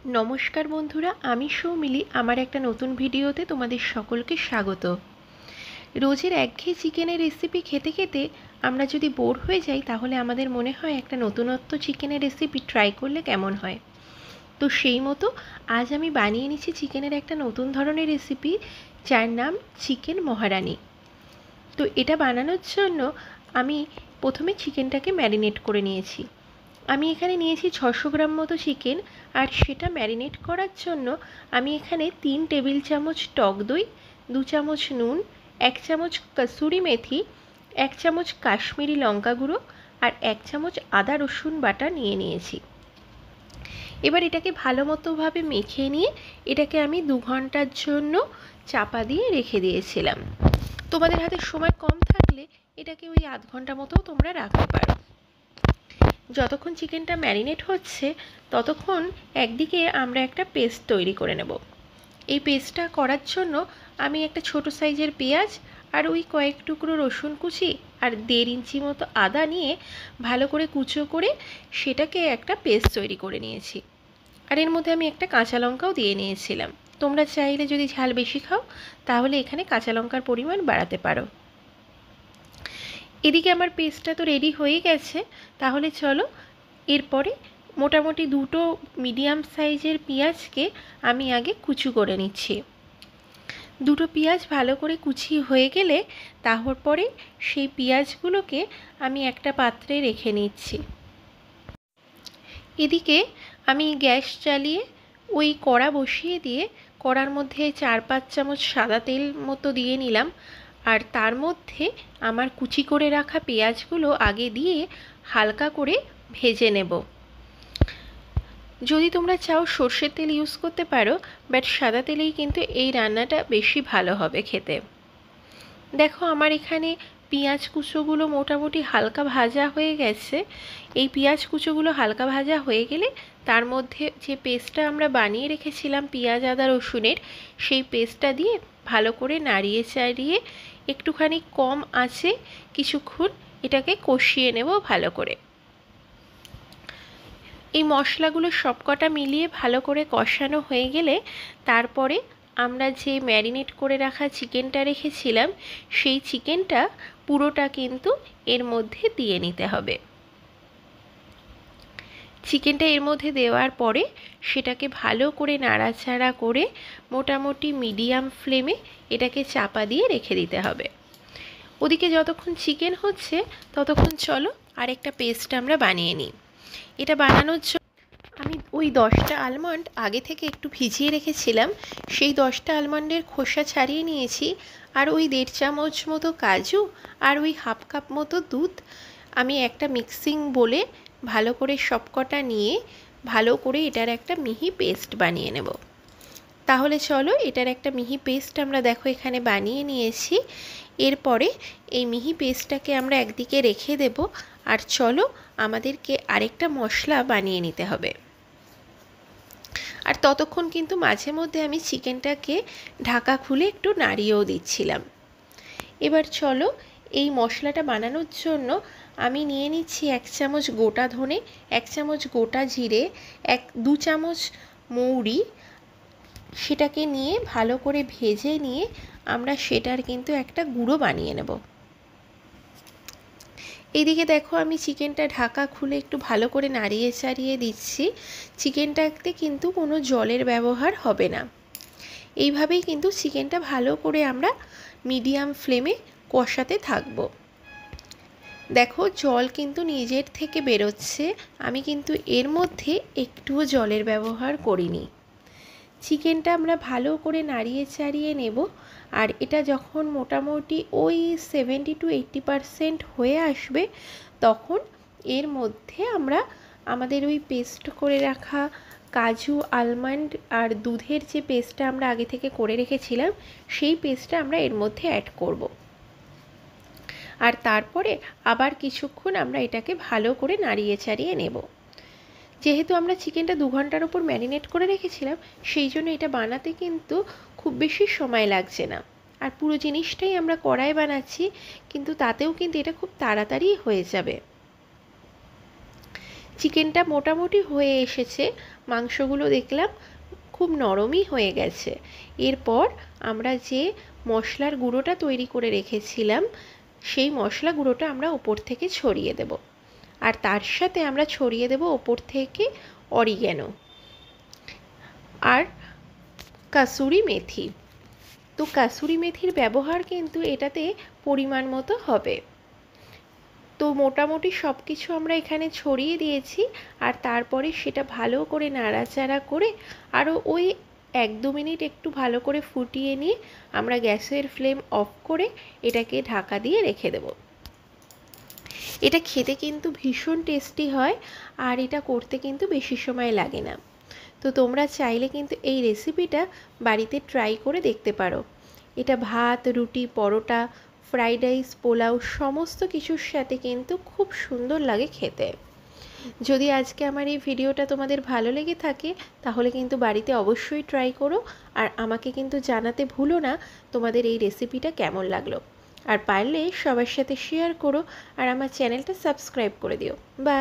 নমস্কার বন্ধুরা, আমি সৌমিলি। আমার একটা নতুন ভিডিওতে তোমাদের সকলকে স্বাগত। রোজের একঘেয়ে চিকেনের রেসিপি খেতে খেতে আমরা যদি বোর হয়ে যাই, তাহলে আমাদের মনে হয় একটা নতুনত্ব চিকেনের রেসিপি ট্রাই করলে কেমন হয়। তো সেই মতো আজ আমি বানিয়ে নিচ্ছি চিকেনের একটা নতুন ধরনের রেসিপি, যার নাম চিকেন মহারানি। তো এটা বানানোর জন্য আমি প্রথমে চিকেনটাকে ম্যারিনেট করে নিয়েছি। আমি এখানে নিয়েছি 600 গ্রাম মতো চিকেন, আর সেটা ম্যারিনেট করার জন্য আমি এখানে 3 টেবিল চামচ টক দই, 2 চামচ নুন, 1 চামচ কসুরি মেথি, 1 চামচ কাশ্মীরি লঙ্কা গুঁড়ো আর 1 চামচ আদা রসুন বাটা নিয়ে নিয়েছি। এবার এটাকে ভালো মতোভাবে মেখে নিয়ে এটাকে আমি 2 ঘন্টার জন্য চাপা দিয়ে রেখে দিয়েছিলাম। তোমাদের হাতে সময় কম থাকলে এটাকে ওই আধ ঘন্টা মতো তোমরা রাখতে পারো। যতক্ষণ চিকেনটা ম্যারিনেট হচ্ছে ততক্ষণ একদিকে আমরা একটা পেস্ট তৈরি করে নেব। এই পেস্টটা করার জন্য আমি একটা ছোট সাইজের পেঁয়াজ আর ওই কয়েক টুকরো রসুন কুচি আর 1.5 ইঞ্চি মতো আদা নিয়ে ভালো করে কুচো করে সেটাকে একটা পেস্ট তৈরি করে নিয়েছি। আর এর মধ্যে আমি একটা কাঁচা লঙ্কাও দিয়ে নিয়েছিলাম। তোমরা চাইলে যদি ঝাল বেশি খাও তাহলে এখানে কাঁচা লঙ্কার পরিমাণ বাড়াতে পারো। এদিকে আমার পেস্টটা তো রেডি হয়ে গেছে। তাহলে চলো এরপরে মোটামুটি 2টো মিডিয়াম সাইজের পেঁয়াজকে আমি আগে কুচি করে নিচ্ছি। 2টো পেঁয়াজ ভালো করে কুচি হয়ে গেলে তারপরে সেই পেঁয়াজগুলোকে আমি একটা পাত্রে রেখে নিচ্ছি। এদিকে আমি গ্যাস জ্বালিয়ে ওই কড়া বসিয়ে দিয়ে কড়ার মধ্যে 4-5 চামচ সাদা তেল মতো দিয়ে নিলাম, আর তার মধ্যে আমার কুচি করে রাখা পেঁয়াজগুলো আগে দিয়ে হালকা করে ভেজে নেব। যদি তোমরা চাও সর্ষের তেল ইউজ করতে পারো, বাট সাদা তেলেই কিন্তু এই রান্নাটা বেশি ভালো হবে খেতে। দেখো আমার এখানে পেঁয়াজ কুচোগুলো মোটামুটি হালকা ভাজা হয়ে গেছে। এই পেঁয়াজ কুচোগুলো হালকা ভাজা হয়ে গেলে তার মধ্যে যে পেস্টটা আমরা বানিয়ে রেখেছিলাম পেঁয়াজ আদা রসুনের, সেই পেস্টটা দিয়ে ভালো করে নাড়িয়ে চাড়িয়ে একটুখানি কম আঁচে কিছুক্ষণ এটাকে কষিয়ে নেব ভালো করে। এই মশলাগুলো সবকটা মিলিয়ে ভালো করে কষানো হয়ে গেলে তারপরে আমরা যে ম্যারিনেট করে রাখা চিকেনটা রেখেছিলাম সেই চিকেনটা পুরোটা কিন্তু এর মধ্যে দিয়ে নিতে হবে। চিকেনটা এর মধ্যে দেওয়ার পরে সেটাকে ভালো করে নাড়াচাড়া করে মোটামুটি মিডিয়াম ফ্লেমে এটাকে চাপা দিয়ে রেখে দিতে হবে। ওদিকে যতক্ষণ চিকেন হচ্ছে ততক্ষণ চলো আরেকটা পেস্ট আমরা বানিয়ে নিই। এটা বানানোর জন্য আমি ওই 10টা আলমন্ড আগে থেকে একটু ভিজিয়ে রেখেছিলাম। সেই 10টা আলমন্ডের খোসা ছাড়িয়ে নিয়েছি, আর ওই 1.5 চামচ মতো কাজু আর ওই হাফ কাপ মতো দুধ আমি একটা মিক্সিং বলে ভালো করে সবকটা নিয়ে ভালো করে এটার একটা মিহি পেস্ট বানিয়ে নেব। তাহলে চলো এটার একটা মিহি পেস্ট আমরা দেখো এখানে বানিয়ে নিয়েছি। এরপরে এই মিহি পেস্টটাকে আমরা একদিকে রেখে দেব, আর চলো আমাদেরকে আরেকটা মশলা বানিয়ে নিতে হবে। আর ততক্ষণ কিন্তু মাঝে মধ্যে আমি চিকেনটাকে ঢাকা খুলে একটু নাড়িয়েও দিচ্ছিলাম। এবার চলো এই মশলাটা বানানোর জন্য আমি নিয়ে নিচ্ছি 1 চামচ গোটা ধনে, 1 চামচ গোটা জিরে, 2 চামচ মৌরি। সেটাকে নিয়ে ভালো করে ভেজে নিয়ে আমরা সেটার কিন্তু একটা গুঁড়ো বানিয়ে নেব। এইদিকে দেখো আমি চিকেনটা ঢাকা খুলে একটু ভালো করে নাড়িয়ে চাড়িয়ে দিচ্ছি। চিকেনটাতে কিন্তু কোনো জলের ব্যবহার হবে না। এইভাবেই কিন্তু চিকেনটা ভালো করে আমরা মিডিয়াম ফ্লেমে কষাতে থাকব। দেখো জল কিন্তু নিজের থেকে বেরোচ্ছে, আমি কিন্তু এর মধ্যে একটুও জলের ব্যবহার করিনি। চিকেনটা আমরা ভালো করে নাড়িয়ে চাড়িয়ে নেব, আর এটা যখন মোটামুটি ওই 70-80% হয়ে আসবে তখন এর মধ্যে আমরা আমাদের ওই পেস্ট করে রাখা কাজু আলমন্ড আর দুধের যে পেস্টটা আমরা আগে থেকে করে রেখেছিলাম সেই পেস্টটা আমরা এর মধ্যে অ্যাড করব। আর তারপরে আবার কিছুক্ষণ আমরা এটাকে ভালো করে নাড়িয়ে চাড়িয়ে নেব। যেহেতু আমরা চিকেনটা 2 ঘন্টার উপর ম্যারিনেট করে রেখেছিলাম, সেই জন্য এটা বানাতে কিন্তু খুব বেশি সময় লাগছে না। আর পুরো জিনিসটাই আমরা কড়াইয়ে বানাচ্ছি, কিন্তু তাতেও কিন্তু এটা খুব তাড়াতাড়ি হয়ে যাবে। চিকেনটা মোটামুটি হয়ে এসেছে, মাংসগুলো দেখলাম খুব নরমই হয়ে গেছে। এরপর আমরা যে মশলার গুঁড়োটা তৈরি করে রেখেছিলাম সেই মশলা গুঁড়োটা আমরা ওপর থেকে ছড়িয়ে দেব, আর তার সাথে আমরা ছড়িয়ে দেব ওপর থেকে অরিগ্যানো আর কাসুরি মেথি। তো কাসুরি মেথির ব্যবহার কিন্তু এটাতে পরিমাণ মতো হবে। তো মোটামুটি সব কিছু আমরা এখানে ছড়িয়ে দিয়েছি, আর তারপরে সেটা ভালো করে নাড়াচাড়া করে আরও ওই 1-2 মিনিট একটু ভালো করে ফুটিয়ে নিয়ে আমরা গ্যাসের ফ্লেম অফ করে এটাকে ঢাকা দিয়ে রেখে দেব। এটা খেতে কিন্তু ভীষণ টেস্টি হয়, আর এটা করতে কিন্তু বেশি সময় লাগে না। তো তোমরা চাইলে কিন্তু এই রেসিপিটা বাড়িতে ট্রাই করে দেখতে পারো। এটা ভাত, রুটি, পরোটা, ফ্রাইড রাইস, পোলাও সমস্ত কিছুর সাথে কিন্তু খুব সুন্দর লাগে খেতে। যদি আজকে আমার এই ভিডিওটা তোমাদের ভালো লেগে থাকে তাহলে কিন্তু বাড়িতে অবশ্যই ট্রাই করো, আর আমাকে কিন্তু জানাতে ভুলো না তোমাদের এই রেসিপিটা কেমন লাগলো। আর পারলে সবার সাথে শেয়ার করো, আর আমার চ্যানেলটা সাবস্ক্রাইব করে দিও। বাই।